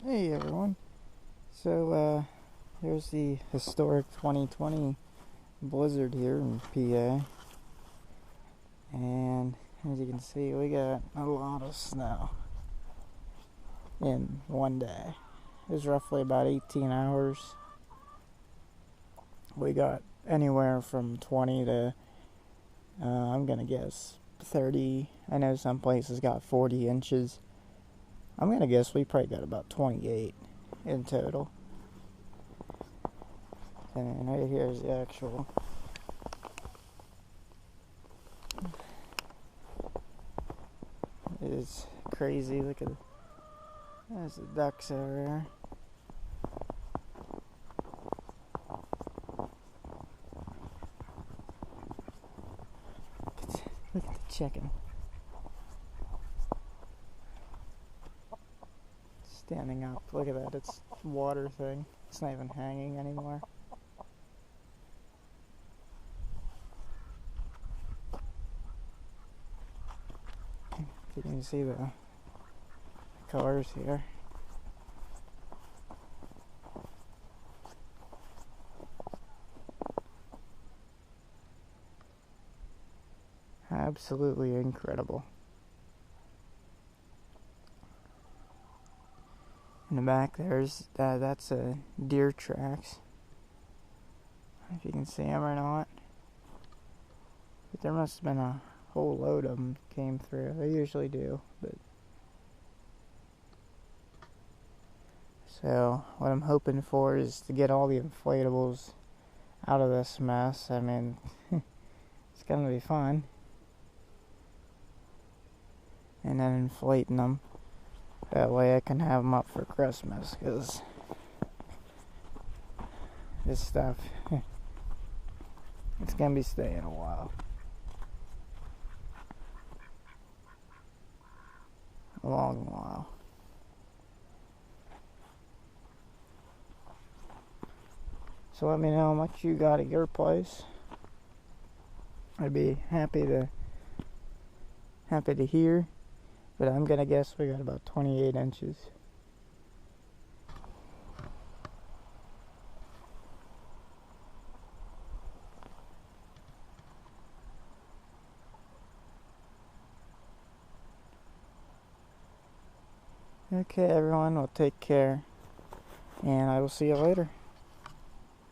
Hey everyone. Here's the historic 2020 blizzard here in PA. And as you can see, we got a lot of snow in one day. It was roughly about 18 hours. We got anywhere from 20 to, I'm gonna guess, 30. I know some places got 40 inches. I'm gonna guess we probably got about 28 in total. And right here is the actual it's crazy. Look at there's the ducks over there. Look at the chicken standing up. Look at that. It's water thing. It's not even hanging anymore. You can see the cars here. Absolutely incredible. In the back there's that's a deer tracks. I don't know if you can see them or not. But there must have been a whole load of them came through. They usually do, but so what I'm hoping for is to get all the inflatables out of this mess. I mean, it's gonna be fun. And then inflating them. That way I can have them up for Christmas, because this stuff, it's gonna be staying a while. A long while. So let me know how much you got at your place. I'd be happy to hear. But I'm gonna guess we got about 28 inches. Okay, everyone, well, take care. And I will see you later.